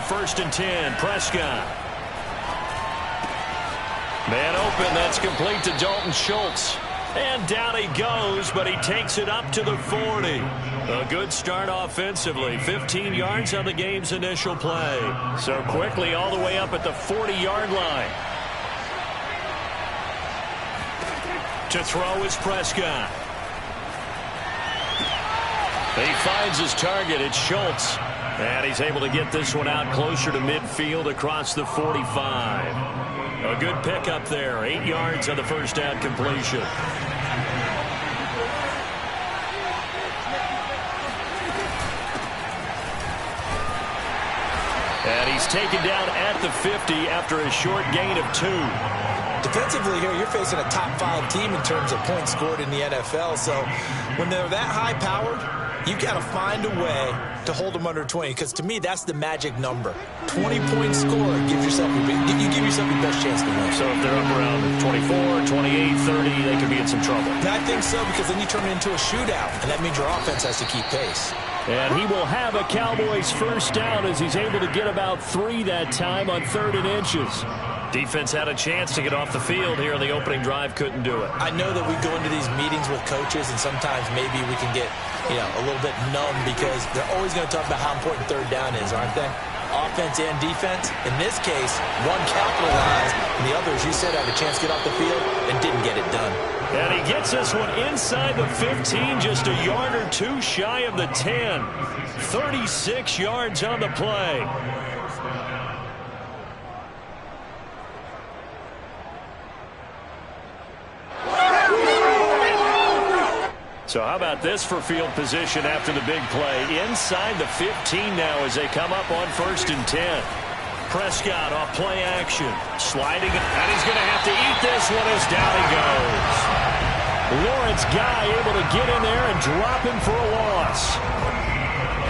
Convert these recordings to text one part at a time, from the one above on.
first and 10. Prescott. Man open. That's complete to Dalton Schultz. And down he goes, but he takes it up to the 40. A good start offensively. 15 yards on the game's initial play. So quickly all the way up at the 40-yard line. To throw is Prescott. He finds his target. It's Schultz. And he's able to get this one out closer to midfield across the 45. A good pickup there. 8 yards on the first down completion. And he's taken down at the 50 after a short gain of 2. Defensively here, you're facing a top 5 team in terms of points scored in the NFL. So when they're that high-powered, you've got to find a way to hold them under 20, because to me, that's the magic number. 20-point score gives yourself you give yourself your best chance to win. So if they're up around 24, 28, 30, they could be in some trouble. I think so, because then you turn it into a shootout, and that means your offense has to keep pace. And he will have a Cowboys first down as he's able to get about 3 that time on 3rd and inches. Defense had a chance to get off the field here in the opening drive, couldn't do it. I know that we go into these meetings with coaches, and sometimes maybe we can get a little bit numb, because they're always going to talk about how important 3rd down is, aren't they? Offense and defense. In this case, one capitalized, and the other, as you said, had a chance to get off the field and didn't get it done. And he gets this one inside the 15, just a yard or 2 shy of the 10. 36 yards on the play. So how about this for field position after the big play? Inside the 15 now as they come up on 1st and 10. Prescott off play action. Sliding, and he's going to have to eat this one as down he goes. Lawrence Guy able to get in there and drop him for a loss.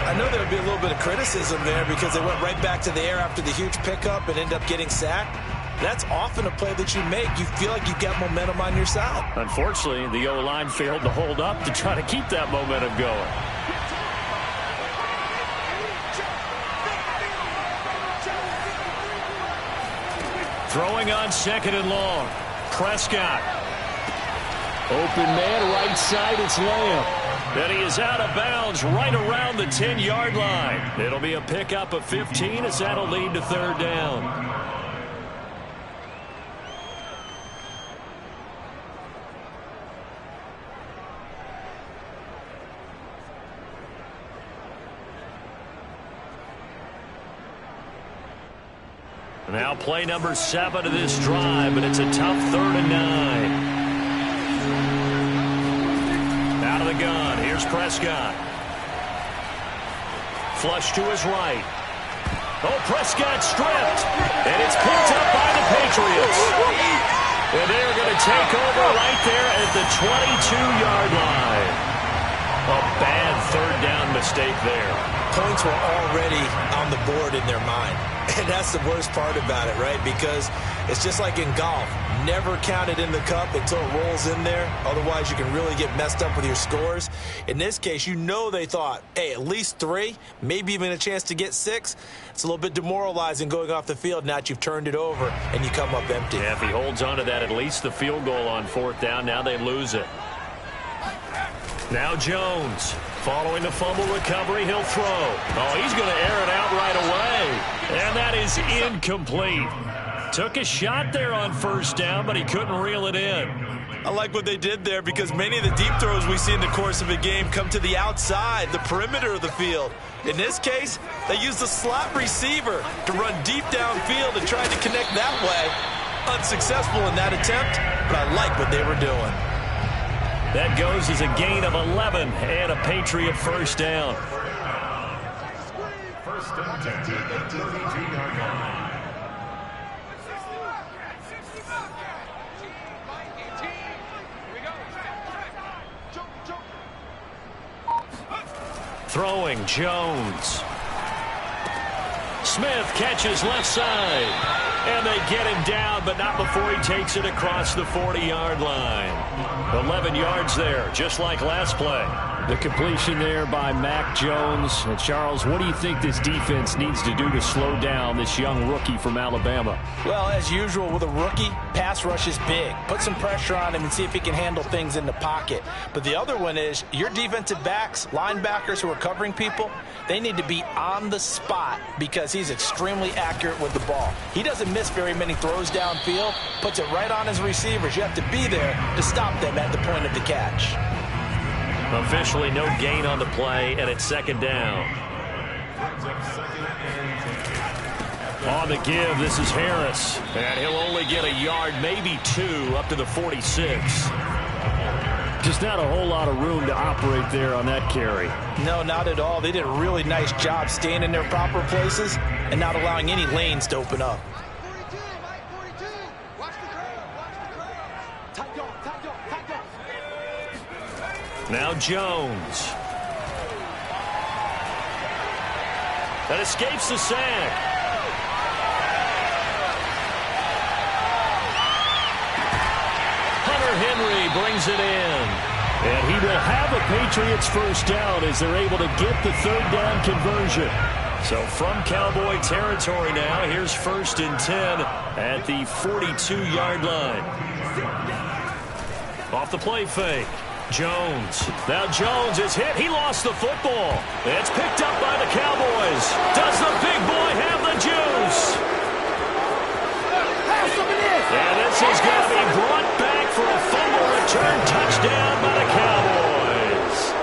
I know there would be a little bit of criticism there because they went right back to the air after the huge pickup and ended up getting sacked. That's often a play that you make. You feel like you've got momentum on your side. Unfortunately, the O-line failed to hold up to try to keep that momentum going. Throwing on 2nd and long. Prescott. Open man, right side, it's Lamb. And he is out of bounds right around the 10-yard line. It'll be a pickup of 15 as that'll lead to 3rd down. Now play number 7 of this drive, and it's a tough 3rd and 9. Out of the gun, here's Prescott. Flush to his right. Oh, Prescott stripped, and it's picked up by the Patriots. And they're going to take over right there at the 22-yard line. A bad 3rd down mistake there. Points were already on the board in their mind. And that's the worst part about it, right? Because it's just like in golf. Never count it in the cup until it rolls in there. Otherwise, you can really get messed up with your scores. In this case, you know they thought, hey, at least 3, maybe even a chance to get 6. It's a little bit demoralizing going off the field now that you've turned it over and you come up empty. Yeah, if he holds on to that, at least the field goal on 4th down. Now they lose it. Now Jones. Following the fumble recovery, he'll throw. Oh, he's going to air it out right away. And that is incomplete. Took a shot there on 1st down, but he couldn't reel it in. I like what they did there because many of the deep throws we see in the course of a game come to the outside, the perimeter of the field. In this case, they used the slot receiver to run deep downfield and tried to connect that way. Unsuccessful in that attempt, but I like what they were doing. That goes as a gain of 11 and a Patriot 1st down. 1st and 10 at the 32-yard line. Throwing Jones. Smith catches left side. And they get him down, but not before he takes it across the 40-yard line. 11 yards there, just like last play. The completion there by Mac Jones. And Charles, what do you think this defense needs to do to slow down this young rookie from Alabama? Well, as usual with a rookie, pass rush is big. Put some pressure on him and see if he can handle things in the pocket. But the other one is your defensive backs, linebackers who are covering people, they need to be on the spot because he's extremely accurate with the ball. He doesn't miss very many throws downfield, puts it right on his receivers. You have to be there to stop them at the point of the catch. Officially no gain on the play, and it's second down. On the give, this is Harris. And he'll only get a yard, maybe two, up to the 46. Just not a whole lot of room to operate there on that carry. No, not at all. They did a really nice job staying in their proper places and not allowing any lanes to open up. Now Jones. That escapes the sack. Hunter Henry brings it in. And he will have a Patriots first down as they're able to get the third down conversion. So from Cowboy territory now, here's 1st and 10 at the 42-yard line. Off the play fake. Jones. Now Jones is hit. He lost the football. It's picked up by the Cowboys. Does the big boy have the juice? And this is going to be brought back for a fumble return touchdown by the Cowboys.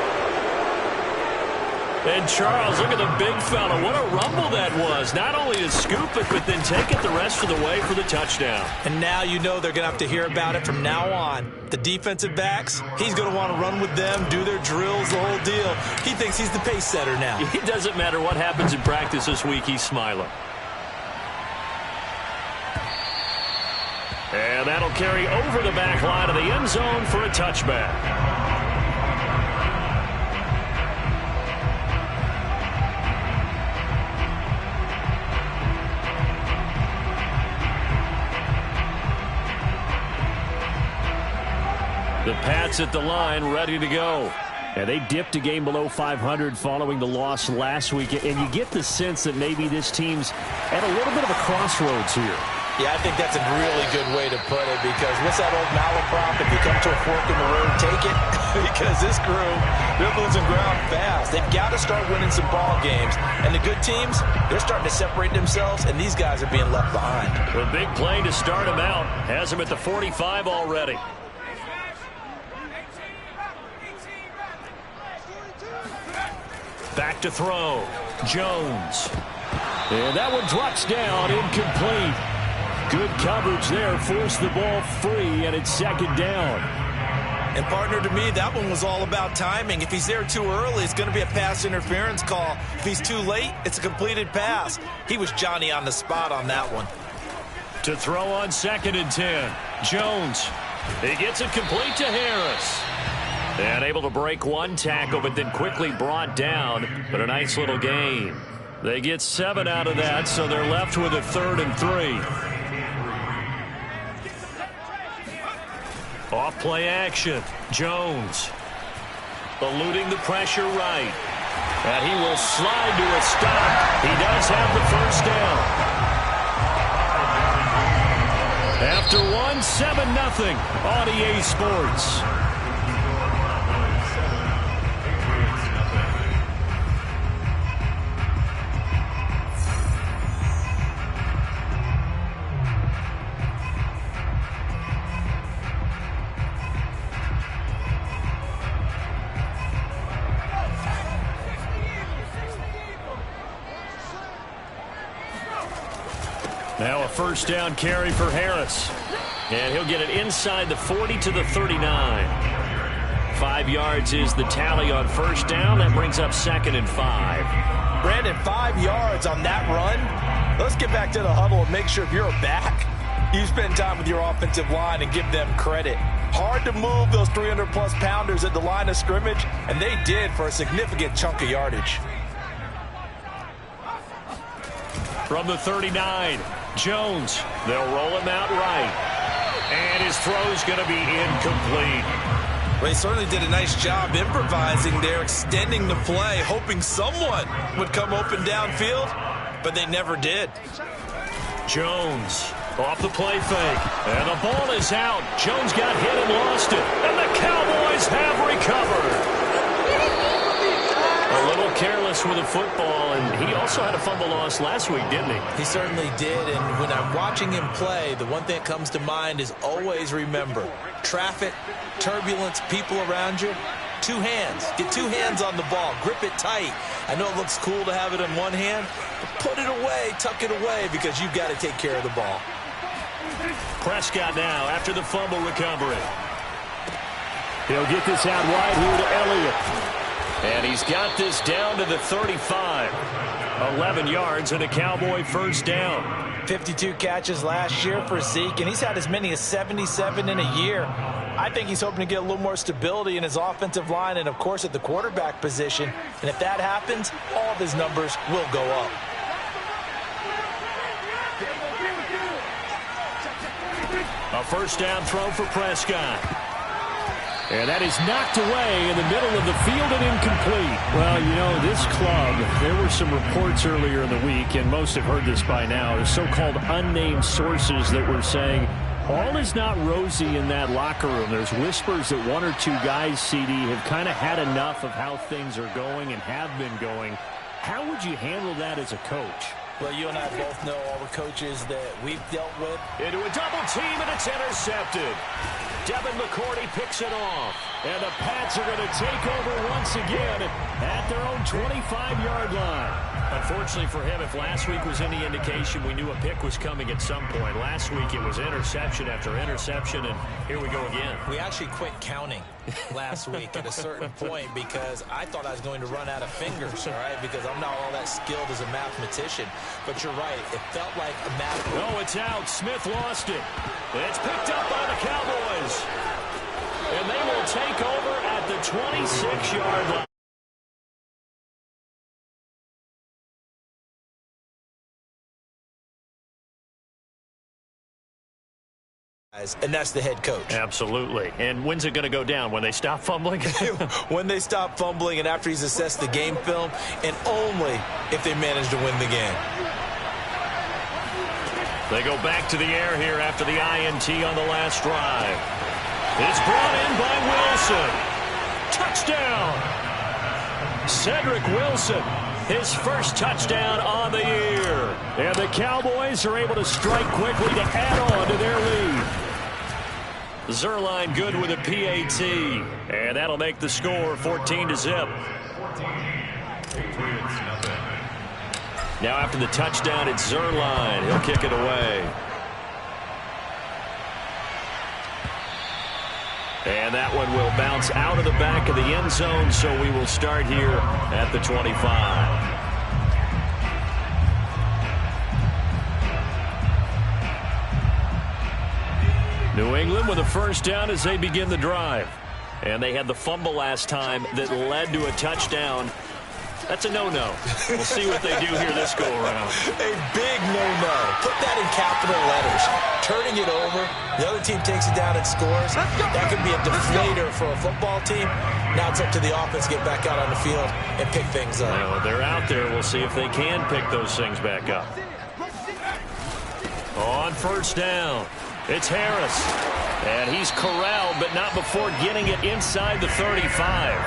And Charles, look at the big fella. What a rumble that was. Not only to scoop it, but then take it the rest of the way for the touchdown. And now you know they're going to have to hear about it from now on. The defensive backs, he's going to want to run with them, do their drills, the whole deal. He thinks he's the pace setter now. It doesn't matter what happens in practice this week, he's smiling. And that'll carry over the back line of the end zone for a touchback. The Pats at the line, ready to go. And they dipped a game below 500 following the loss last week. And you get the sense that maybe this team's at a little bit of a crossroads here. Yeah, I think that's a really good way to put it because what's that old malaprop? If you come to a fork in the road, take it. Because this crew, they're losing ground fast. They've got to start winning some ball games. And the good teams, they're starting to separate themselves, and these guys are being left behind. A big play to start him out. Has him at the 45 already. Back to throw. Jones. And that one drops down, incomplete. Good coverage there. Forced the ball free, and it's second down. And, partner, to me, that one was all about timing. If he's there too early, it's going to be a pass interference call. If he's too late, it's a completed pass. He was Johnny on the spot on that one. To throw on 2nd and 10. Jones. He gets it complete to Harris. And able to break one tackle, but then quickly brought down. But a nice little gain. They get 7 out of that, so they're left with a 3rd and 3. Off play action. Jones. Eluding the pressure right. And he will slide to a stop. He does have the first down. After 7-0 on EA Sports. Now a first down carry for Harris. And he'll get it inside the 40 to the 39. 5 yards is the tally on first down. That brings up 2nd and 5. Brandon, 5 yards on that run. Let's get back to the huddle and make sure if you're back, you spend time with your offensive line and give them credit. Hard to move those 300-plus pounders at the line of scrimmage, and they did for a significant chunk of yardage. From the 39, Jones. They'll roll him out right. And his throw's going to be incomplete. Well, he certainly did a nice job improvising there, extending the play, hoping someone would come open downfield, but they never did. Jones off the play fake, and the ball is out. Jones got hit and lost it, and the Cowboys have recovered. A little careless with the football, and he also had a fumble loss last week, didn't he? He certainly did, and when I'm watching him play, the one thing that comes to mind is always remember, traffic, turbulence, people around you, two hands. Get two hands on the ball. Grip it tight. I know it looks cool to have it in one hand, but put it away, tuck it away, because you've got to take care of the ball. Prescott now after the fumble recovery. He'll get this out wide here to Elliott. And he's got this down to the 35. 11 yards and a Cowboy first down. 52 catches last year for Zeke, and he's had as many as 77 in a year. I think he's hoping to get a little more stability in his offensive line and, of course, at the quarterback position. And if that happens, all of his numbers will go up. A first down throw for Prescott. And that is knocked away in the middle of the field and incomplete. Well, you know, this club, there were some reports earlier in the week, and most have heard this by now, the so-called unnamed sources that were saying all is not rosy in that locker room. There's whispers that one or two guys, CD, have kind of had enough of how things are going and have been going. How would you handle that as a coach? Well, you and I both know all the coaches that we've dealt with. Into a double team, and it's intercepted. Devin McCourty picks it off. And the Pats are going to take over once again at their own 25-yard line. Unfortunately for him, if last week was any indication, we knew a pick was coming at some point. Last week it was interception after interception, and here we go again. We actually quit counting last week at a certain point because I thought I was going to run out of fingers, all right, because I'm not all that skilled as a mathematician. But you're right. It felt like a math. Oh, it's out. Smith lost it. It's picked up by the Cowboys. And they will take over at the 26-yard line. And that's the head coach. Absolutely. And when's it going to go down? When they stop fumbling? When they stop fumbling and after he's assessed the game film, and only if they manage to win the game. They go back to the air here after the INT on the last drive. It's brought in by Wilson. Touchdown. Cedric Wilson, his first touchdown on the year. And the Cowboys are able to strike quickly to add on to their lead. Zuerlein good with a PAT. And that'll make the score 14-0. Now after the touchdown, it's Zuerlein. He'll kick it away. And that one will bounce out of the back of the end zone, so we will start here at the 25. New England with a first down as they begin the drive. And they had the fumble last time that led to a touchdown. That's a no-no. We'll see what they do here this go-around. A big no-no. Put that in capital letters. Turning it over, the other team takes it down and scores. That could be a deflator for a football team. Now it's up to the offense to get back out on the field and pick things up. Well, they're out there. We'll see if they can pick those things back up. On first down, it's Harris. And he's corralled, but not before getting it inside the 35.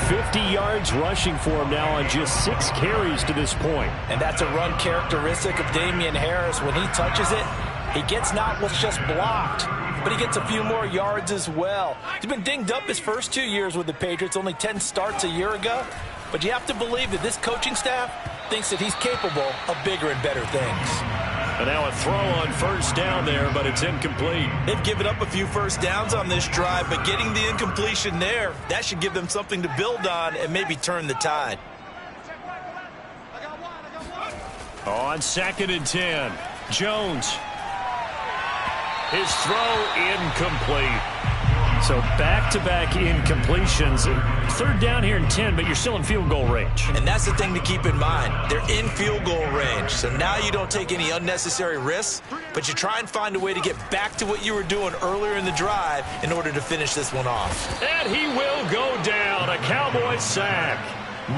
50 yards rushing for him now on just 6 carries to this point. And that's a run characteristic of Damien Harris. When he touches it, he gets not what's just blocked, but he gets a few more yards as well. He's been dinged up his first 2 years with the Patriots, only 10 starts a year ago. But you have to believe that this coaching staff thinks that he's capable of bigger and better things. And now a throw on first down there, but it's incomplete. They've given up a few first downs on this drive, but getting the incompletion there, that should give them something to build on and maybe turn the tide. On 2nd and 10, Jones. His throw incomplete. So back-to-back incompletions. Third down here in 10, but you're still in field goal range. And that's the thing to keep in mind. They're in field goal range. So now you don't take any unnecessary risks, but you try and find a way to get back to what you were doing earlier in the drive in order to finish this one off. And he will go down. A Cowboys sack.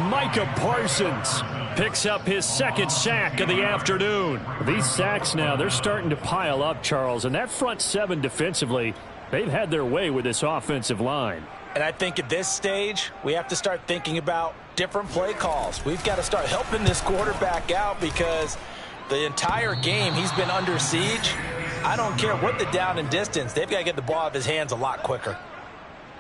Micah Parsons picks up his second sack of the afternoon. These sacks now, they're starting to pile up, Charles. And that front seven defensively, they've had their way with this offensive line. And I think at this stage, we have to start thinking about different play calls. We've got to start helping this quarterback out because the entire game he's been under siege. I don't care what the down and distance. They've got to get the ball out of his hands a lot quicker.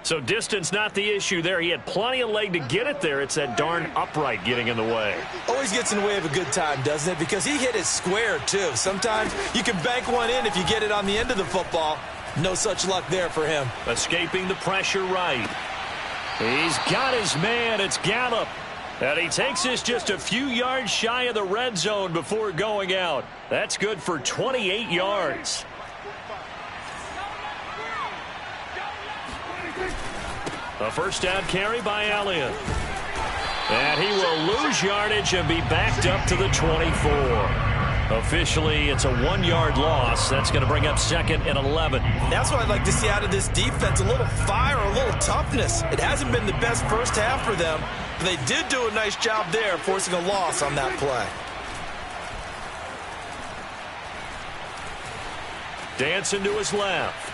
So distance not the issue there. He had plenty of leg to get it there. It's that darn upright getting in the way. Always gets in the way of a good time, doesn't it? Because he hit it square, too. Sometimes you can bank one in if you get it on the end of the football. No such luck there for him. Escaping the pressure right. He's got his man. It's Gallup. And he takes this just a few yards shy of the red zone before going out. That's good for 28 yards. A first down carry by Elliott. And he will lose yardage and be backed up to the 24. Officially, it's a 1-yard loss. That's going to bring up second and 11. That's what I'd like to see out of this defense. A little fire, a little toughness. It hasn't been the best first half for them, but they did do a nice job there forcing a loss on that play. Dancing to his left.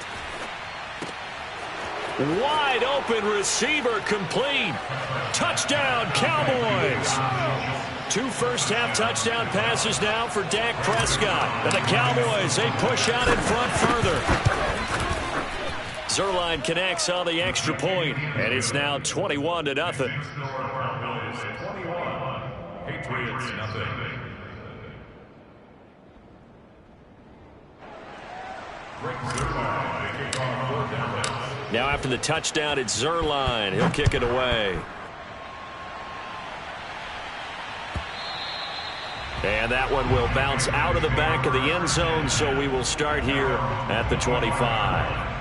Wide open receiver complete. Touchdown, Cowboys. 2 first-half touchdown passes now for Dak Prescott. And the Cowboys, they push out in front further. Zuerlein connects on the extra point, and it's now 21-0. Patriots nothing. Now after the touchdown, it's Zuerlein. He'll kick it away. And that one will bounce out of the back of the end zone, so we will start here at the 25.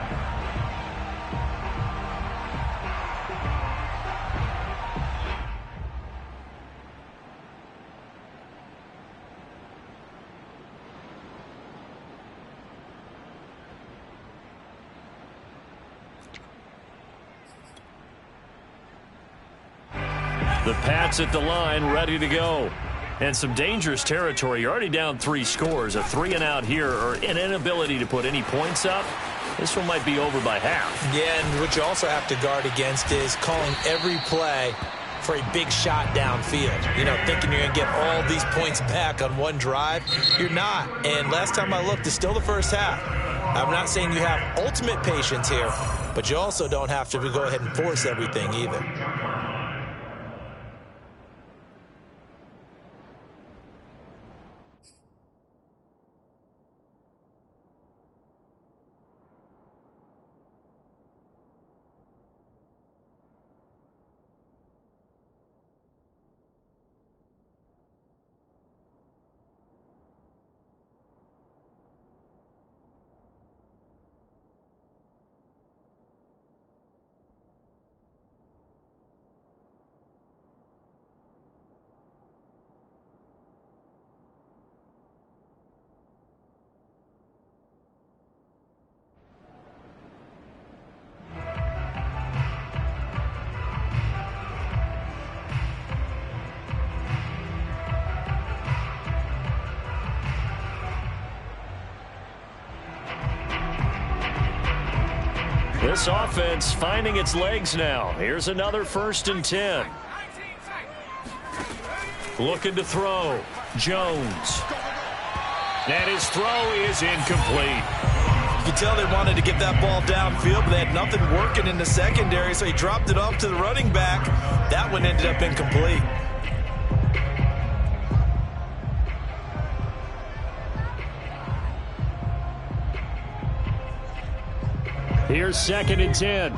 The Pats at the line, ready to go. And some dangerous territory. You're already down 3 scores. A 3-and-out here, or an inability to put any points up. This one might be over by half. Yeah, and what you also have to guard against is calling every play for a big shot downfield. You know, thinking you're going to get all these points back on one drive. You're not. And last time I looked, it's still the first half. I'm not saying you have ultimate patience here, but you also don't have to go ahead and force everything either. This offense finding its legs now. Here's another 1st and 10. Looking to throw. Jones. And his throw is incomplete. You can tell they wanted to get that ball downfield, but they had nothing working in the secondary, so he dropped it off to the running back. That one ended up incomplete. Here's 2nd and 10.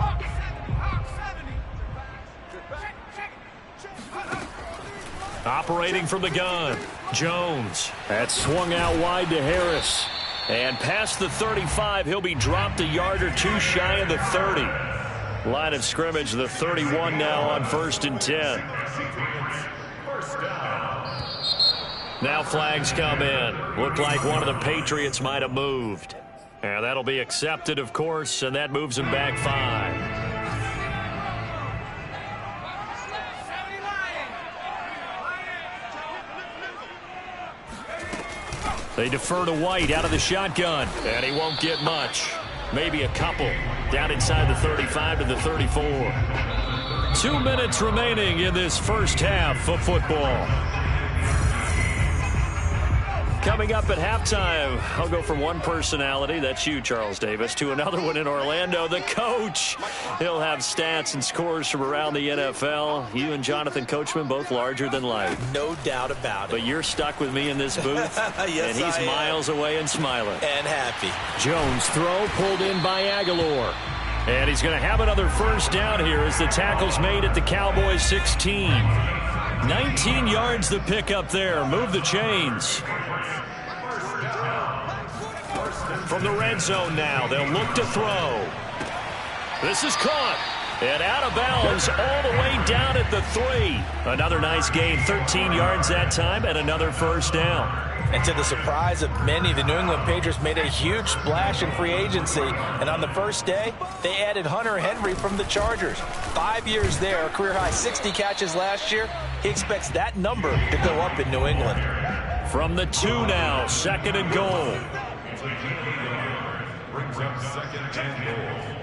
Operating from the gun. Jones. That swung out wide to Harris. And past the 35, he'll be dropped a yard or two shy of the 30. Line of scrimmage, the 31 now on 1st and 10. Now flags come in. Looked like one of the Patriots might have moved. And that'll be accepted, of course, and that moves him back 5. They defer to White out of the shotgun, and he won't get much. Maybe a couple. Down inside the 35 to the 34. 2 minutes remaining in this first half of football. Coming up at halftime, I'll go from one personality, that's you, Charles Davis, to another one in Orlando, the coach. He'll have stats and scores from around the NFL. You and Jonathan Coachman, both larger than life. No doubt about it. But you're stuck with me in this booth, yes, and he's miles away and smiling. And happy. Jones throw pulled in by Aguilar. And he's going to have another first down here as the tackle's made at the Cowboys 16. 19 yards the pick up there. Move the chains. From the red zone now, they'll look to throw. This is caught. And out of bounds all the way down at the 3. Another nice gain, 13 yards that time, and another first down. And to the surprise of many, the New England Patriots made a huge splash in free agency. And on the first day, they added Hunter Henry from the Chargers. 5 years there, a career-high 60 catches last year. He expects that number to go up in New England. From the 2 now, 2nd and goal. Brings up 2nd and goal.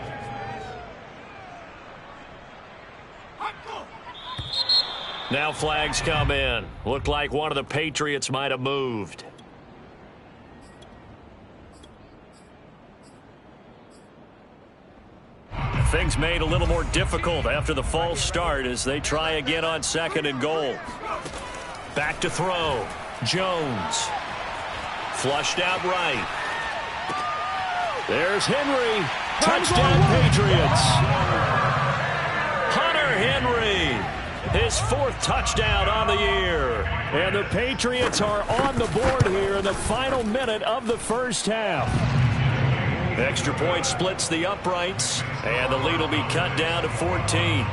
Now flags come in. Looked like one of the Patriots might have moved. Things made a little more difficult after the false start as they try again on 2nd and goal. Back to throw. Jones. Flushed out right. There's Henry. Touchdown Patriots. Hunter Henry. His 4th touchdown on the year. And the Patriots are on the board here in the final minute of the first half. Extra point splits the uprights, and the lead will be cut down to 14.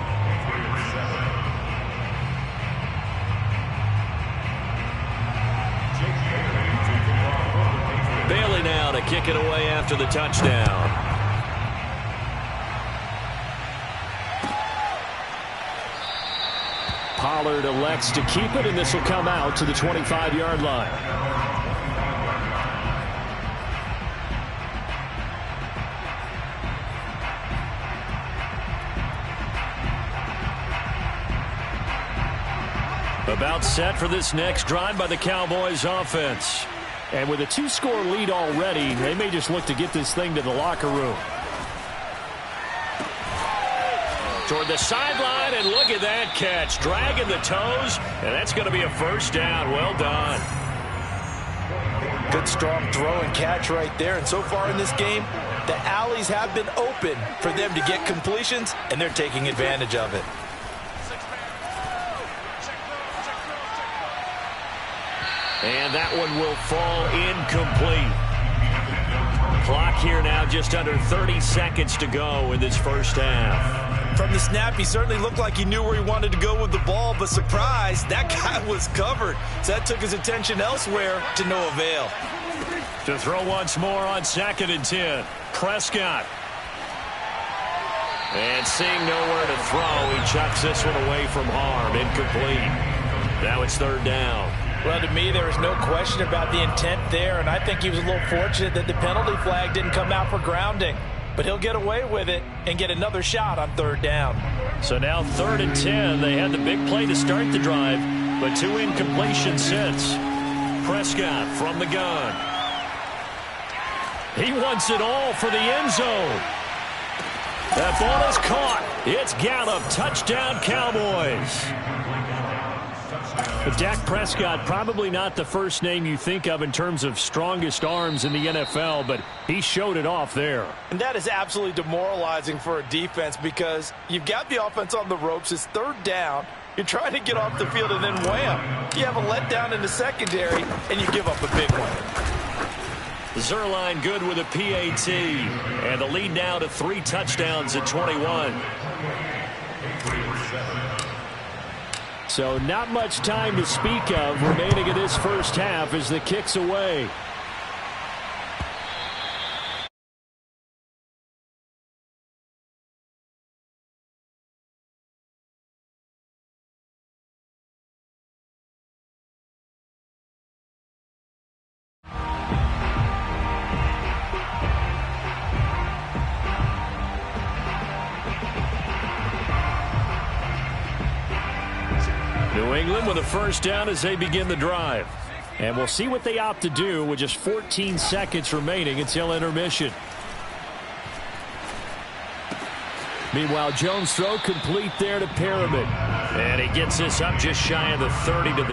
Bailey now to kick it away after the touchdown. Pollard elects to keep it, and this will come out to the 25-yard line. About set for this next drive by the Cowboys offense. And with a 2-score lead already, they may just look to get this thing to the locker room. Toward the sideline, and look at that catch. Dragging the toes, and that's going to be a first down. Well done. Good strong throw and catch right there. And so far in this game, the alleys have been open for them to get completions, and they're taking advantage of it. And that one will fall incomplete. Clock here now, just under 30 seconds to go in this first half. From the snap, he certainly looked like he knew where he wanted to go with the ball, but surprise, that guy was covered. So that took his attention elsewhere to no avail. To throw once more on 2nd and 10. Prescott. And seeing nowhere to throw, he chucks this one away from harm. Incomplete. Now it's 3rd down. Well, to me, there is no question about the intent there, and I think he was a little fortunate that the penalty flag didn't come out for grounding. But he'll get away with it and get another shot on 3rd down. So now 3rd and 10. They had the big play to start the drive, but 2 incompletions since. Prescott from the gun. He wants it all for the end zone. That ball is caught. It's Gallup. Touchdown, Cowboys. But Dak Prescott, probably not the first name you think of in terms of strongest arms in the NFL, but he showed it off there. And that is absolutely demoralizing for a defense because you've got the offense on the ropes. It's 3rd down. You're trying to get off the field, and then wham, you have a letdown in the secondary, and you give up a big one. Zuerlein good with a PAT. And the lead now to 3 touchdowns at 21. So not much time to speak of remaining in this first half as the kick's away. New England with a first down as they begin the drive. And we'll see what they opt to do with just 14 seconds remaining until intermission. Meanwhile, Jones' throw complete there to Perriman. And he gets this up just shy of the 30 to the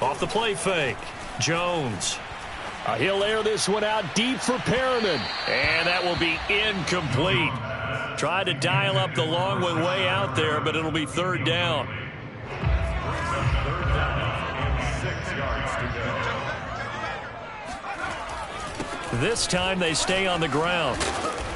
off the play fake. Jones. He'll air this one out deep for Perriman. And that will be incomplete. Tried to dial up the long one way out there, but it'll be third down. 6 yards to go. This time they stay on the ground.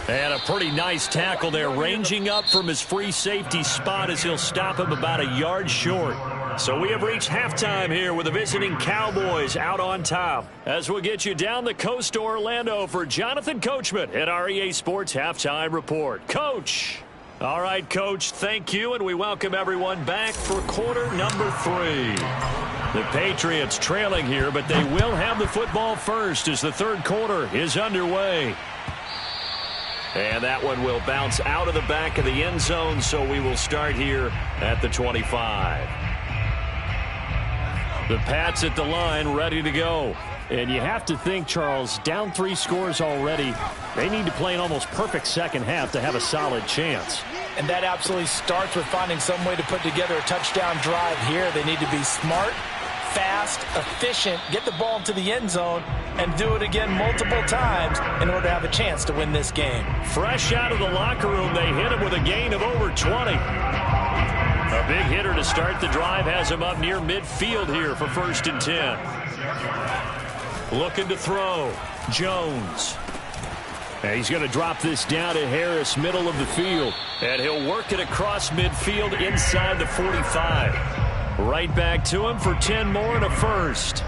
And a pretty nice tackle there, ranging up from his free safety spot as he'll stop him about a yard short. So we have reached halftime here with the visiting Cowboys out on top. As we'll get you down the coast to Orlando for Jonathan Coachman at our EA Sports Halftime Report. Coach. All right, Coach, thank you, and we welcome everyone back for quarter number 3. The Patriots trailing here, but they will have the football first as the third quarter is underway. And that one will bounce out of the back of the end zone, so we will start here at the 25. The Pats at the line, ready to go. And you have to think, Charles, down 3 scores already. They need to play an almost perfect second half to have a solid chance. And that absolutely starts with finding some way to put together a touchdown drive here. They need to be smart, fast, efficient, get the ball into the end zone, and do it again multiple times in order to have a chance to win this game. Fresh out of the locker room, they hit him with a gain of over 20. A big hitter to start the drive has him up near midfield here for 1st and 10. Looking to throw. Jones. And he's going to drop this down to Harris, middle of the field. And he'll work it across midfield inside the 45. Right back to him for 10 more and a first.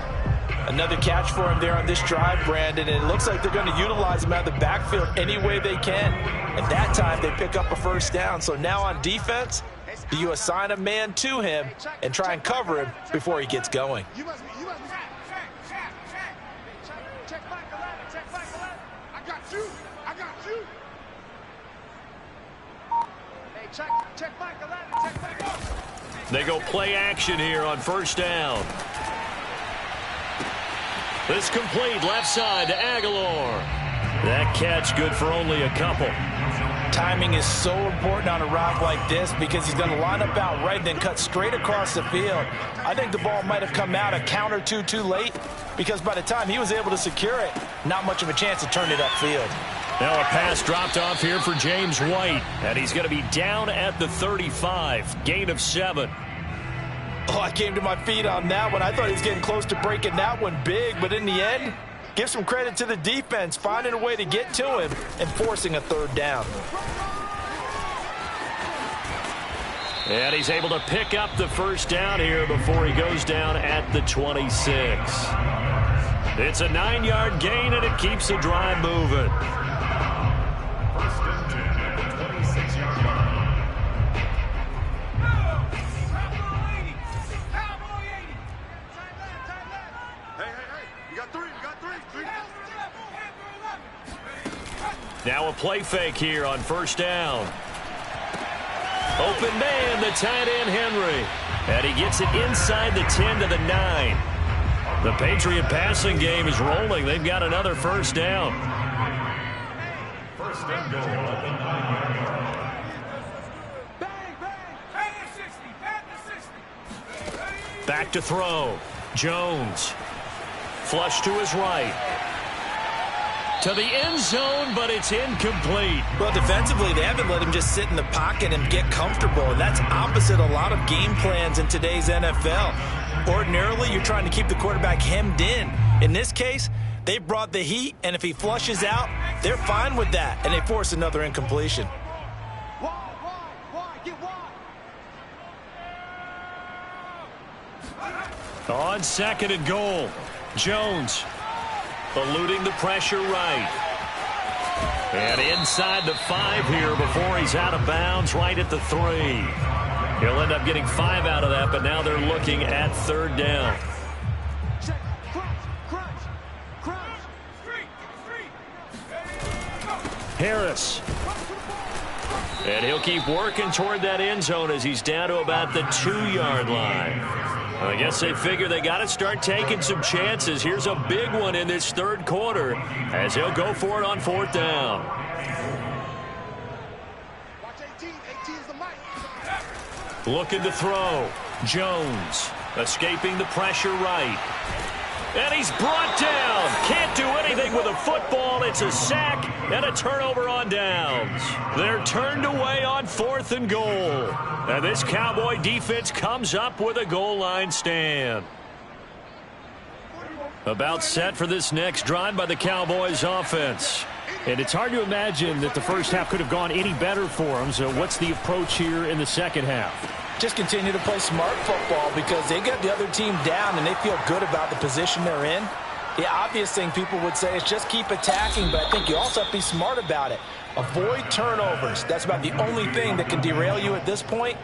Another catch for him there on this drive, Brandon, and it looks like they're going to utilize him out of the backfield any way they can. At that time, they pick up a first down. So now on defense, do you assign a man to him and try and cover him before he gets going? They go play action here on 1st down. This complete left side to Aguilar. That catch good for only a couple. Timing is so important on a route like this because he's going to line up out right and then cut straight across the field. I think the ball might have come out a count or two too late because by the time he was able to secure it, not much of a chance to turn it upfield. Now a pass dropped off here for James White, and he's going to be down at the 35, gain of 7. Oh, I came to my feet on that one. I thought he was getting close to breaking that one big, but in the end, give some credit to the defense, finding a way to get to him and forcing a 3rd down. And he's able to pick up the first down here before he goes down at the 26. It's a 9-yard gain, and it keeps the drive moving. 1st and 10 at the 26-yard line. Now a play fake here on 1st down. Open man, the tight end Henry. And he gets it inside the 10 to the 9. The Patriot passing game is rolling. They've got another 1st down. 1st First and goal at the 9-yard line. Back to throw. Jones. Flush to his right. To the end zone, but it's incomplete. Well, defensively, they haven't let him just sit in the pocket and get comfortable, and that's opposite a lot of game plans in today's NFL. Ordinarily, you're trying to keep the quarterback hemmed in. In this case, they brought the heat, and if he flushes out, they're fine with that, and they force another incompletion. On second and goal, Jones eluding the pressure right. And inside the 5 here before he's out of bounds right at the 3. He'll end up getting 5 out of that, but now they're looking at third down. Harris. And he'll keep working toward that end zone as he's down to about the 2-yard line. I guess they figure they got to start taking some chances. Here's a big one in this third quarter as he'll go for it on fourth down. Looking to throw. Jones escaping the pressure right. And he's brought down. Can't do anything with a football. It's a sack and a turnover on downs. They're turned away on fourth and goal. And this Cowboy defense comes up with a goal line stand. About set for this next drive by the Cowboys offense. And it's hard to imagine that the first half could have gone any better for them. So what's the approach here in the second half? Just continue to play smart football because they got the other team down and they feel good about the position they're in. The obvious thing people would say is just keep attacking, but I think you also have to be smart about it. Avoid turnovers. That's about the only thing that can derail you at this point.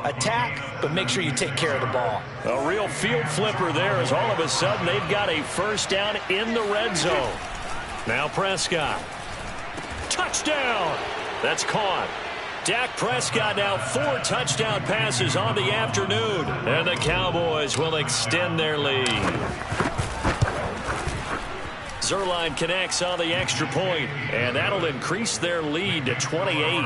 Attack, but make sure you take care of the ball. A real field flipper there as all of a sudden they've got a first down in the red zone. Now Prescott. Touchdown. That's caught. Dak Prescott now 4 touchdown passes on the afternoon. And the Cowboys will extend their lead. Zuerlein connects on the extra point, and that'll increase their lead to 28.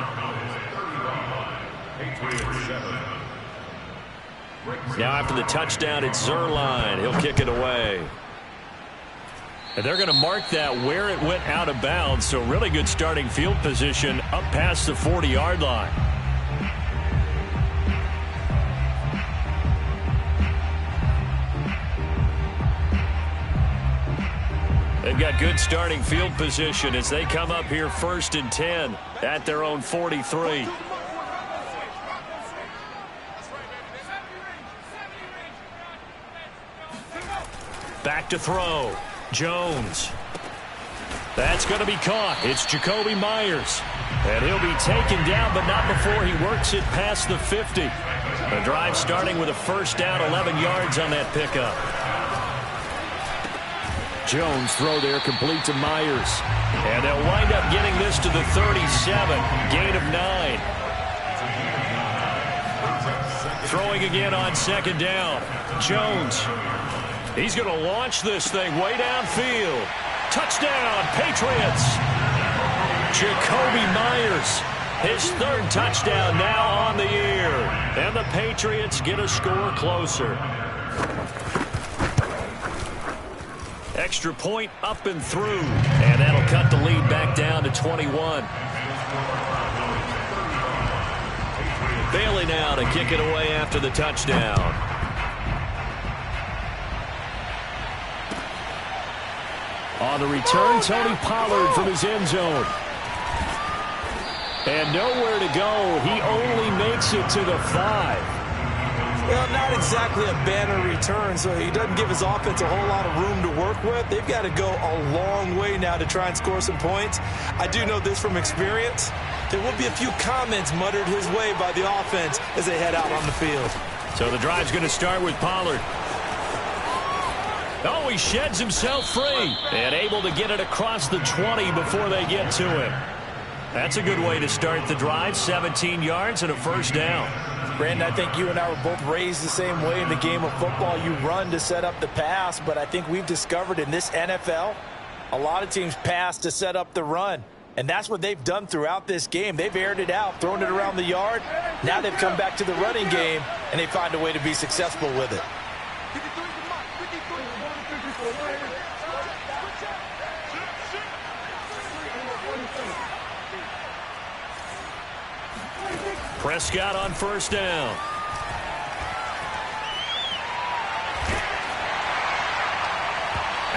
Now after the touchdown, it's Zuerlein. He'll kick it away. And they're going to mark that where it went out of bounds, so really good starting field position up past the 40-yard line. They've got good starting field position as they come up here first and 10 at their own 43. Back to throw. Jones. That's going to be caught. It's Jakobi Meyers. And he'll be taken down, but not before he works it past the 50. The drive starting with a first down, 11 yards on that pickup. Jones throw there complete to Meyers. And they'll wind up getting this to the 37. Gain of 9. Throwing again on second down. Jones. He's going to launch this thing way downfield. Touchdown, Patriots. Jakobi Meyers, his 3rd touchdown now on the year. And the Patriots get a score closer. Extra point up and through. And that'll cut the lead back down to 21. Bailey now to kick it away after the touchdown. On the return, Tony Pollard from his end zone. And nowhere to go. He only makes it to the 5. Well, not exactly a banner return, so he doesn't give his offense a whole lot of room to work with. They've got to go a long way now to try and score some points. I do know this from experience. There will be a few comments muttered his way by the offense as they head out on the field. So the drive's going to start with Pollard. Oh, he sheds himself free and able to get it across the 20 before they get to him. That's a good way to start the drive. 17 yards and a first down. Brandon, I think you and I were both raised the same way in the game of football. You run to set up the pass, but I think we've discovered in this NFL, a lot of teams pass to set up the run. And that's what they've done throughout this game. They've aired it out, thrown it around the yard. Now they've come back to the running game, and they find a way to be successful with it. Prescott on first down.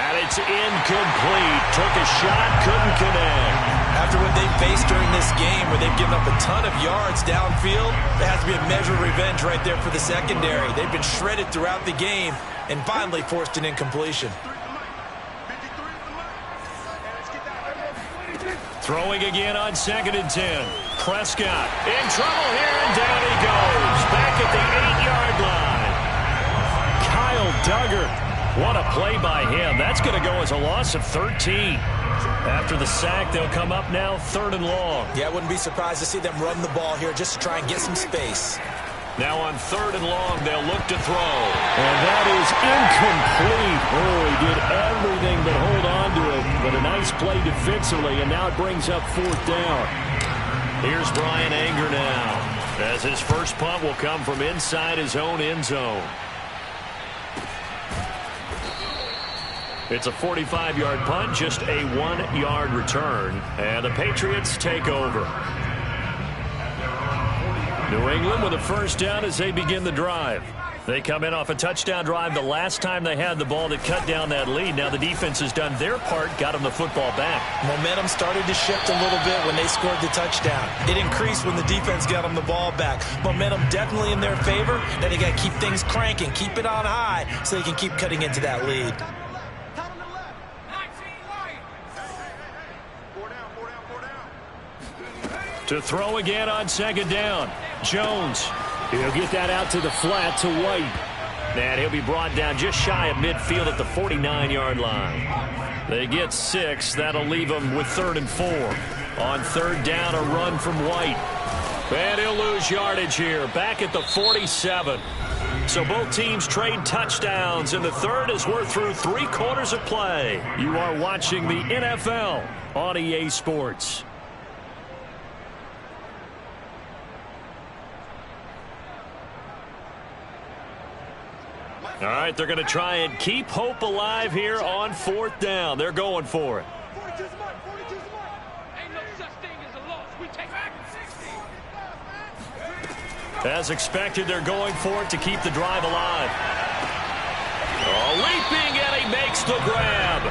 And it's incomplete. Took a shot, couldn't connect. After what they've faced during this game, where they've given up a ton of yards downfield, there has to be a measure of revenge right there for the secondary. They've been shredded throughout the game and finally forced an incompletion. Throwing again on 2nd and 10. Prescott in trouble here, and down he goes. Back at the 8-yard line. Kyle Duggar. What a play by him. That's going to go as a loss of 13. After the sack, they'll come up now 3rd and long. Yeah, I wouldn't be surprised to see them run the ball here just to try and get some space. Now on 3rd and long, they'll look to throw. And that is incomplete. Oh, he did everything but hold on to it. But a nice play defensively, and now it brings up 4th down. Here's Bryan Anger now, as his first punt will come from inside his own end zone. It's a 45-yard punt, just a 1-yard return, and the Patriots take over. New England with a first down as they begin the drive. They come in off a touchdown drive the last time they had the ball that cut down that lead. Now the defense has done their part, got them the football back. Momentum started to shift a little bit when they scored the touchdown. It increased when the defense got them the ball back. Momentum definitely in their favor. Now they got to keep things cranking, keep it on high so they can keep cutting into that lead. To throw again on 2nd down. Jones. He'll get that out to the flat to White. And he'll be brought down just shy of midfield at the 49-yard line. They get 6. That'll leave them with 3rd and 4. On 3rd down, a run from White. And he'll lose yardage here, back at the 47. So both teams trade touchdowns, and the third as we're through 3 quarters of play. You are watching the NFL on EA Sports. All right, they're going to try and keep hope alive here on 4th down. They're going for it. As expected, they're going for it to keep the drive alive. Oh, leaping, and he makes the grab.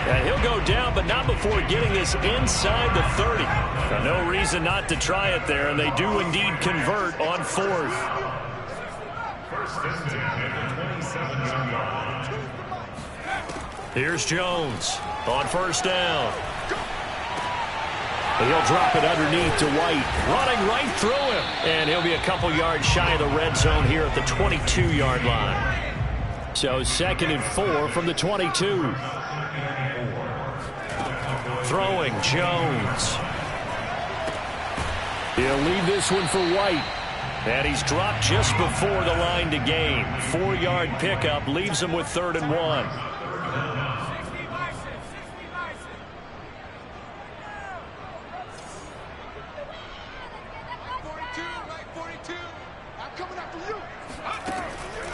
And he'll go down, but not before getting this inside the 30. No reason not to try it there, and they do indeed convert on 4th. Here's Jones on 1st down. He'll drop it underneath to White. Running right through him. And he'll be a couple yards shy of the red zone here at the 22-yard line. So 2nd and 4 from the 22. Throwing Jones. He'll leave this one for White. And he's dropped just before the line to gain. 4-yard pickup leaves him with 3rd and 1.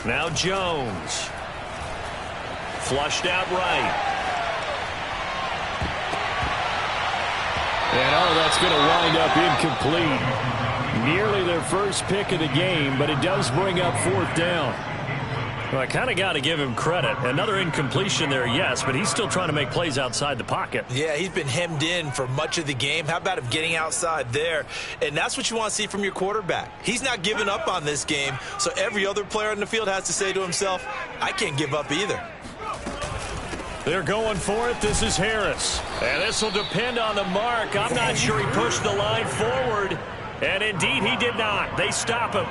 Now Jones. Flushed out right. And that's going to wind up incomplete. Nearly their first pick of the game, but it does bring up 4th down. Well, I kind of got to give him credit. Another incompletion there, yes, but he's still trying to make plays outside the pocket. Yeah, he's been hemmed in for much of the game. How about him getting outside there? And that's what you want to see from your quarterback. He's not giving up on this game, so every other player in the field has to say to himself, I can't give up either. They're going for it. This is Harris. And this will depend on the mark. I'm not sure he pushed the line forward. And indeed, he did not. They stop him.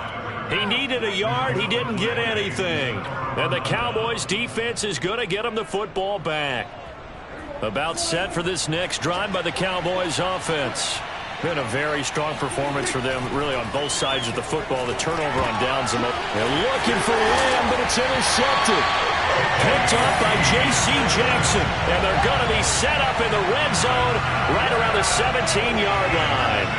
He needed a yard. He didn't get anything. And the Cowboys defense is going to get him the football back. About set for this next drive by the Cowboys offense. Been a very strong performance for them, really, on both sides of the football. The turnover on downs. They're looking for Lamb, but it's intercepted. Picked off by J.C. Jackson. And they're going to be set up in the red zone right around the 17-yard line.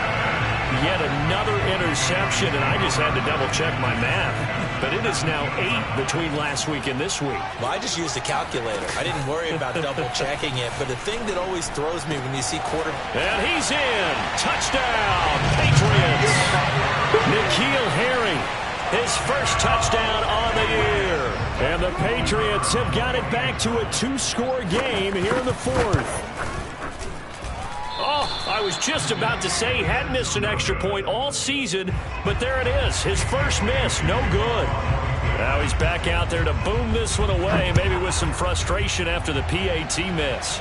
Yet another interception, and I just had to double-check my math. But it is now 8 between last week and this week. Well, I just used a calculator. I didn't worry about double-checking it. But the thing that always throws me when you see And he's in. Touchdown, Patriots. N'Keal Harry, his first touchdown on the year. And the Patriots have got it back to a 2-score game here in the 4th. Oh, I was just about to say he hadn't missed an extra point all season, but there it is. His first miss, no good. Now he's back out there to boom this one away, maybe with some frustration after the PAT miss.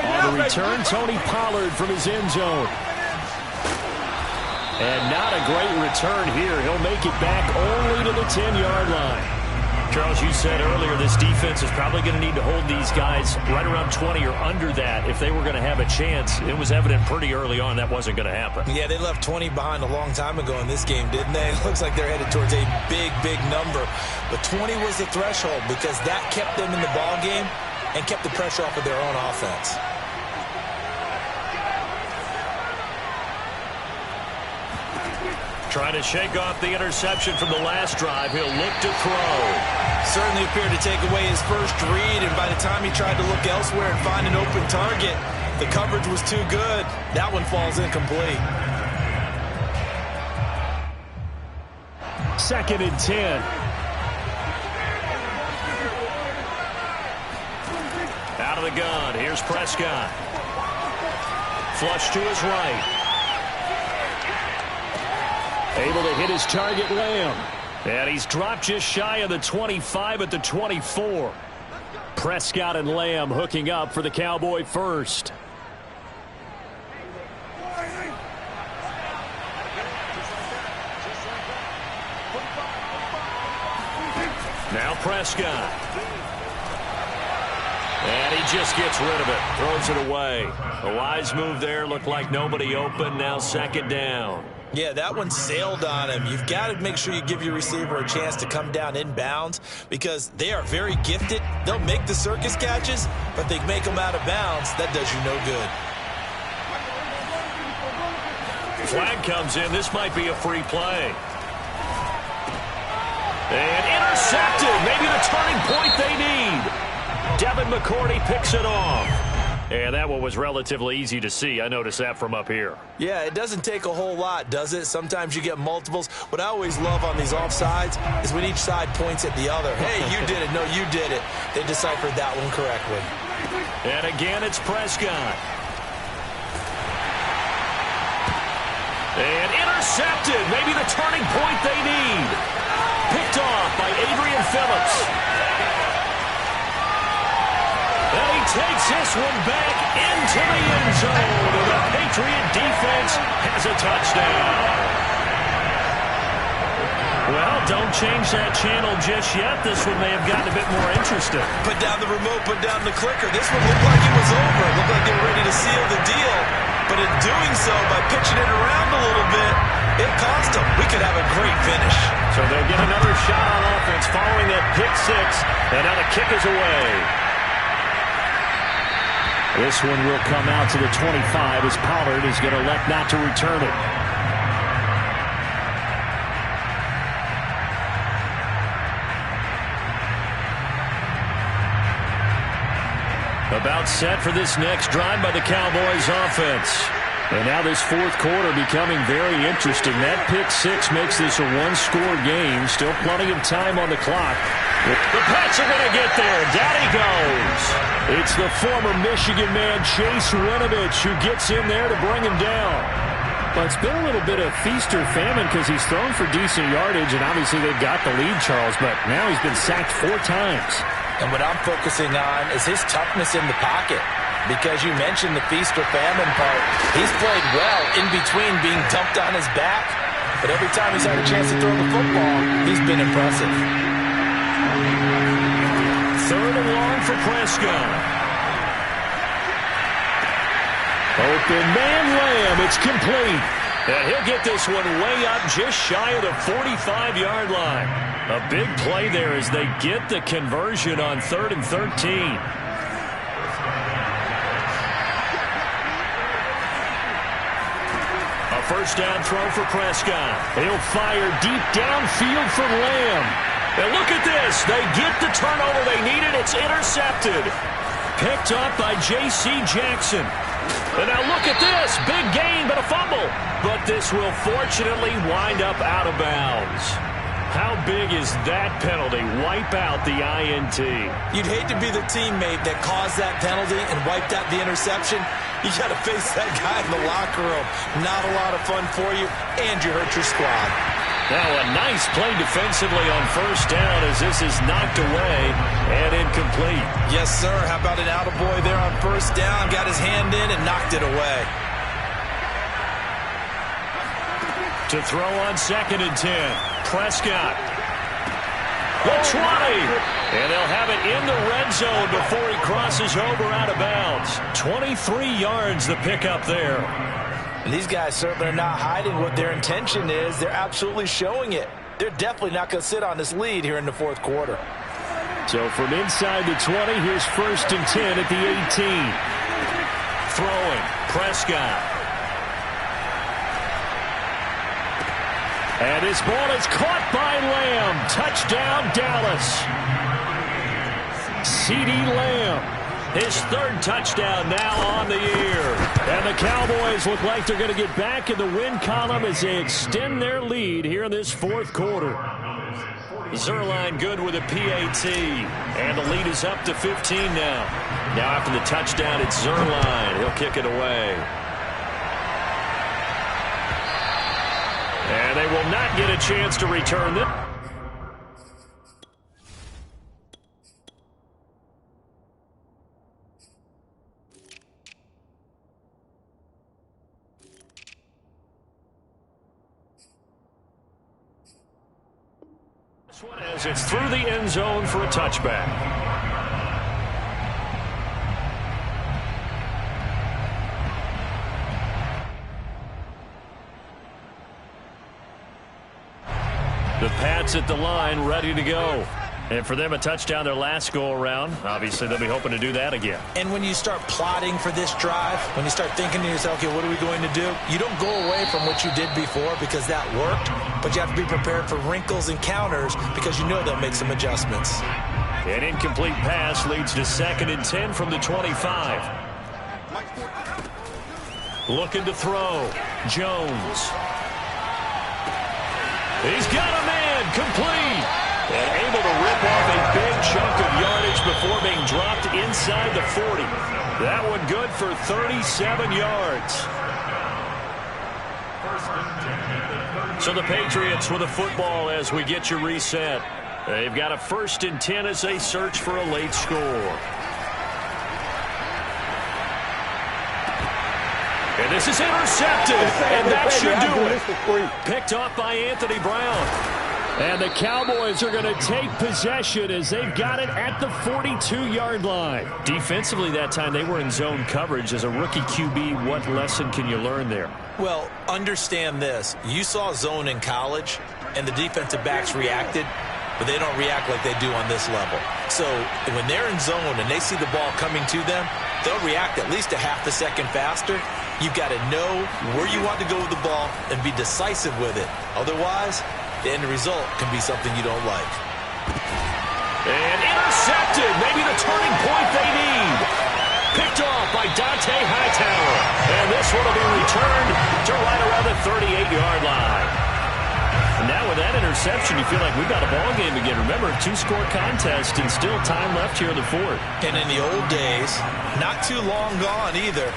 On the return, Tony Pollard from his end zone. And not a great return here. He'll make it back only to the 10-yard line. Charles, you said earlier this defense is probably going to need to hold these guys right around 20 or under that if they were going to have a chance. It was evident pretty early on that wasn't going to happen. Yeah, they left 20 behind a long time ago in this game, didn't they? It looks like they're headed towards a big, big number. But 20 was the threshold because that kept them in the ball game and kept the pressure off of their own offense. Trying to shake off the interception from the last drive. He'll look to throw. Certainly appeared to take away his first read, and by the time he tried to look elsewhere and find an open target, the coverage was too good. That one falls incomplete. 2nd and 10. Out of the gun. Here's Prescott. Flush to his right. Able to hit his target, Lamb. And he's dropped just shy of the 25 at the 24. Prescott and Lamb hooking up for the Cowboy first. Now Prescott. And he just gets rid of it. Throws it away. A wise move there. Looked like nobody open. Now 2nd down. Yeah, that one sailed on him. You've got to make sure you give your receiver a chance to come down inbounds because they are very gifted. They'll make the circus catches, but they make them out of bounds. That does you no good. Flag comes in. This might be a free play. And intercepted. Maybe the turning point they need. Devin McCourty picks it off. And that one was relatively easy to see. I noticed that from up here. Yeah, it doesn't take a whole lot, does it? Sometimes you get multiples. What I always love on these offsides is when each side points at the other. Hey, you did it. No, you did it. They deciphered that one correctly. And again, it's Prescott. And intercepted. Maybe the turning point they need. Picked off by Adrian Phillips. And he takes this one back into the end zone. And the Patriot defense has a touchdown. Well, don't change that channel just yet. This one may have gotten a bit more interesting. Put down the remote, put down the clicker. This one looked like it was over. It looked like they were ready to seal the deal. But in doing so, by pitching it around a little bit, it cost them. We could have a great finish. So they'll get another shot on offense following that pick 6. And now the kick is away. This one will come out to the 25 as Pollard is going to elect not to return it. About set for this next drive by the Cowboys offense. And now this 4th quarter becoming very interesting. That pick 6 makes this a one-score game. Still plenty of time on the clock. The Pats are going to get there. Down he goes. It's the former Michigan man, Chase Winovich, who gets in there to bring him down. But it's been a little bit of feast or famine because he's thrown for decent yardage, and obviously they've got the lead, Charles, but now he's been sacked 4 times. And what I'm focusing on is his toughness in the pocket. Because you mentioned the feast or famine part. He's played well in between being dumped on his back. But every time he's had a chance to throw the football, he's been impressive. 3rd and long for Prescott. Open man, Lamb. It's complete. And he'll get this one way up just shy of the 45-yard line. A big play there as they get the conversion on 3rd and 13. A first down throw for Prescott. He'll fire deep downfield for Lamb. And look at this. They get the turnover they needed. It's intercepted. Picked up by J.C. Jackson. And now look at this. Big gain, but a fumble. But this will fortunately wind up out of bounds. How big is that penalty? Wipe out the INT. You'd hate to be the teammate that caused that penalty and wiped out the interception. You got to face that guy in the locker room. Not a lot of fun for you, and you hurt your squad. Now a nice play defensively on first down as this is knocked away and incomplete. Yes, sir. How about an attaboy there on first down? Got his hand in and knocked it away. To throw on 2nd and 10. Prescott. The 20. And they'll have it in the red zone before he crosses over out of bounds. 23 yards the pickup there. And these guys certainly are not hiding what their intention is. They're absolutely showing it. They're definitely not going to sit on this lead here in the 4th quarter. So from inside the 20, here's 1st and 10 at the 18. Throwing. Prescott. And his ball is caught by Lamb. Touchdown, Dallas. CeeDee Lamb. His 3rd touchdown now on the year. And the Cowboys look like they're going to get back in the win column as they extend their lead here in this 4th quarter. Zuerlein good with a PAT. And the lead is up to 15 now. Now after the touchdown, it's Zuerlein. He'll kick it away. And they will not get a chance to return this. This one as it's through the end zone for a touchback. The Pats at the line, ready to go. And for them, a touchdown their last go-around. Obviously, they'll be hoping to do that again. And when you start plotting for this drive, when you start thinking to yourself, okay, what are we going to do? You don't go away from what you did before because that worked, but you have to be prepared for wrinkles and counters because you know they'll make some adjustments. An incomplete pass leads to 2nd and 10 from the 25. Looking to throw. Jones. He's got a man, complete. And able to rip off a big chunk of yardage before being dropped inside the 40. That one good for 37 yards. So the Patriots with a football as we get you reset. They've got a 1st and 10 as they search for a late score. And this is intercepted, and that should do it. Picked off by Anthony Brown. And the Cowboys are going to take possession as they've got it at the 42-yard line. Defensively that time, they were in zone coverage. As a rookie QB, what lesson can you learn there? Well, understand this. You saw zone in college, and the defensive backs reacted, but they don't react like they do on this level. So when they're in zone and they see the ball coming to them, they'll react at least a half a second faster. You've got to know where you want to go with the ball and be decisive with it. Otherwise, the end result can be something you don't like. And intercepted. Maybe the turning point they need. Picked off by Dante Hightower. And this one will be returned to right around the 38-yard line. And now with that interception, you feel like we've got a ball game again. Remember, 2-score contest and still time left here in the 4th. And in the old days, not too long gone either,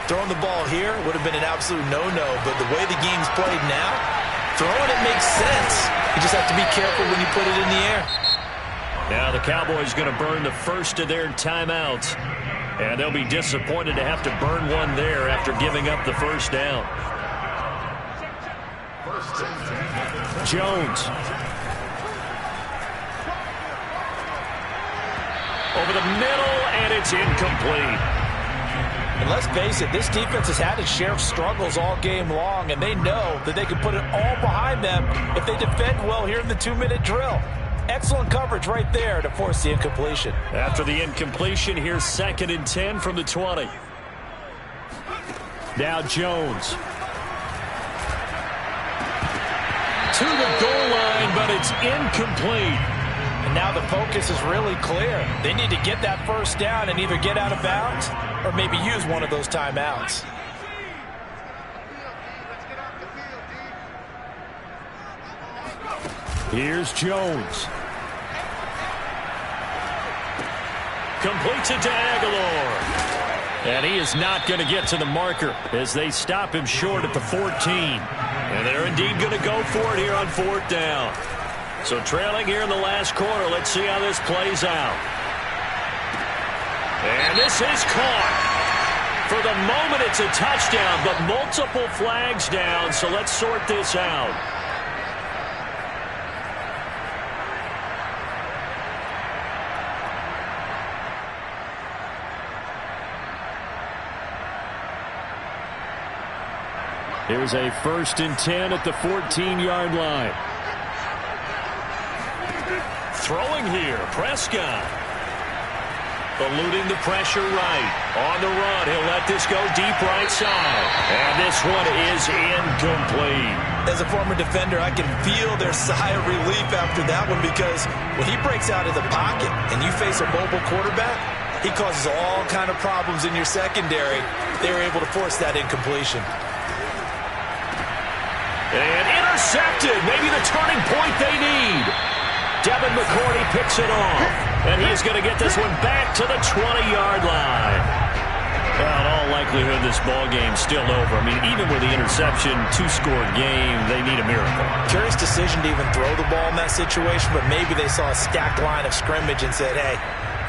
throwing the ball here would have been an absolute no-no. But the way the game's played now, throwing it makes sense. You just have to be careful when you put it in the air. Now the Cowboys going to burn the first of their timeouts. And they'll be disappointed to have to burn one there after giving up the first down. Jones. Over the middle, and it's incomplete. And let's face it, this defense has had its share of struggles all game long, and they know that they can put it all behind them if they defend well here in the 2-minute drill. Excellent coverage right there to force the incompletion. After the incompletion, here's 2nd and 10 from the 20. Now Jones. To the goal line, but it's incomplete. And now the focus is really clear. They need to get that first down and either get out of bounds or maybe use one of those timeouts. Here's Jones. Completes it to Aguilar. And he is not going to get to the marker as they stop him short at the 14. And they're indeed going to go for it here on 4th down. So trailing here in the last quarter. Let's see how this plays out. And this is caught. For the moment, it's a touchdown, but multiple flags down. So let's sort this out. Here's a 1st and 10 at the 14-yard line. Throwing here, Prescott. Eluding the pressure right. On the run, he'll let this go deep right side. And this one is incomplete. As a former defender, I can feel their sigh of relief after that one, because when he breaks out of the pocket and you face a mobile quarterback, he causes all kind of problems in your secondary. They were able to force that incompletion. And intercepted. Maybe the turning point they need. Devin McCourty picks it off. And he's going to get this one back to the 20-yard line. Well, in all likelihood, this ball game's still over. I mean, even with the interception, 2-score game, they need a miracle. Curious decision to even throw the ball in that situation, but maybe they saw a stacked line of scrimmage and said, hey,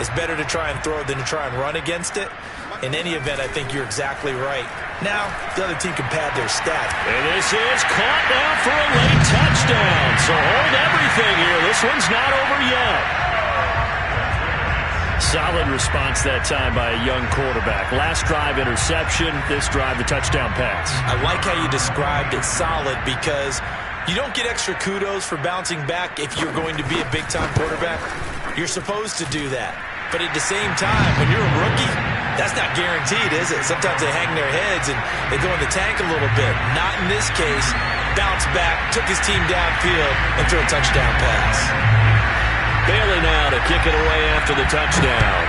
it's better to try and throw than to try and run against it. In any event, I think you're exactly right. Now, the other team can pad their stats. And this is caught now for a late touchdown. So hold everything here. This one's not over yet. Solid response that time by a young quarterback. Last drive, interception. This drive, the touchdown pass. I like how you described it, solid, because you don't get extra kudos for bouncing back if you're going to be a big-time quarterback. You're supposed to do that. But at the same time, when you're a rookie, that's not guaranteed, is it? Sometimes they hang their heads and they go in the tank a little bit. Not in this case. Bounce back, took his team downfield, and threw a touchdown pass. Bailey now to kick it away after the touchdown.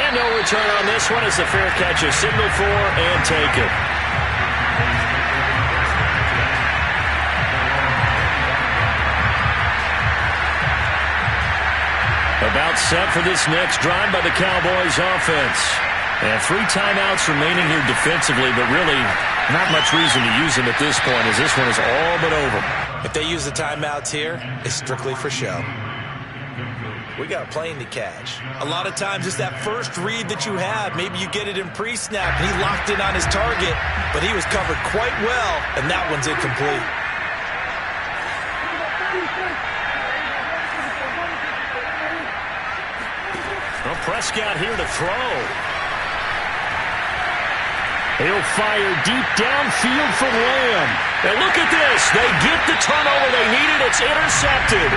And no return on this one as the fair catch is signaled for and taken. About set for this next drive by the Cowboys offense. And 3 timeouts remaining here defensively, but really not much reason to use them at this point as this one is all but over. If they use the timeouts here, it's strictly for show. We got a plane to catch. A lot of times it's that first read that you have. Maybe you get it in pre-snap, and he locked in on his target, but he was covered quite well, and that one's incomplete. Well, Prescott here to throw. He'll fire deep downfield from Lamb. And look at this. They get the turnover they needed. It's intercepted.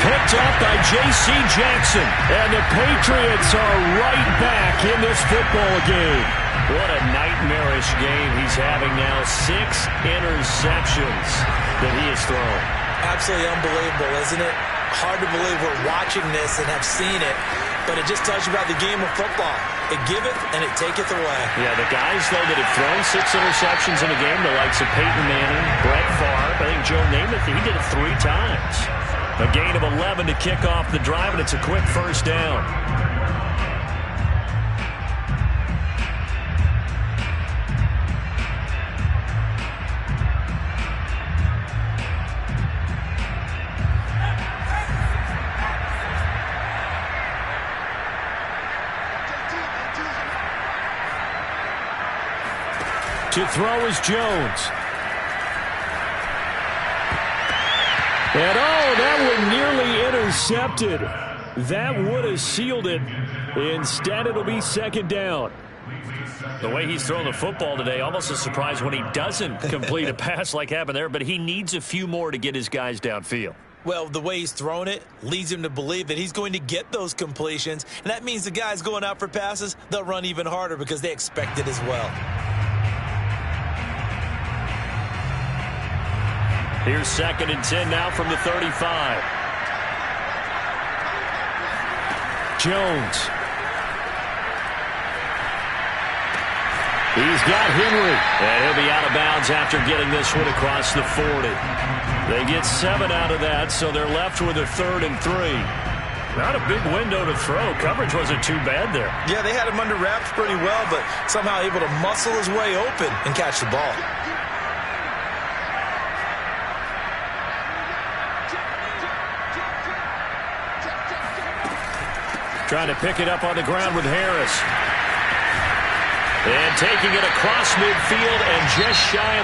Picked up by J.C. Jackson. And the Patriots are right back in this football game. What a nightmarish game he's having now. 6 interceptions that he has thrown. Absolutely unbelievable, isn't it? Hard to believe we're watching this and have seen it. But it just tells you about the game of football. It giveth and it taketh away. Yeah, the guys, though, that have thrown 6 interceptions in a game, the likes of Peyton Manning, Brett Favre, I think Joe Namath, he did it 3 times. A gain of 11 to kick off the drive, and it's a quick first down. To throw is Jones. And oh, that one nearly intercepted. That would have sealed it. Instead, it'll be second down. The way he's thrown the football today, almost a surprise when he doesn't complete a pass like happened there, but he needs a few more to get his guys downfield. Well, the way he's thrown it leads him to believe that he's going to get those completions, and that means the guys going out for passes, they'll run even harder because they expect it as well. Here's 2nd and 10 now from the 35. Jones. He's got Henry. And he'll be out of bounds after getting this one across the 40. They get 7 out of that, so they're left with a 3rd and 3. Not a big window to throw. Coverage wasn't too bad there. Yeah, they had him under wraps pretty well, but somehow able to muscle his way open and catch the ball. Trying to pick it up on the ground with Harris. And taking it across midfield and just shy of the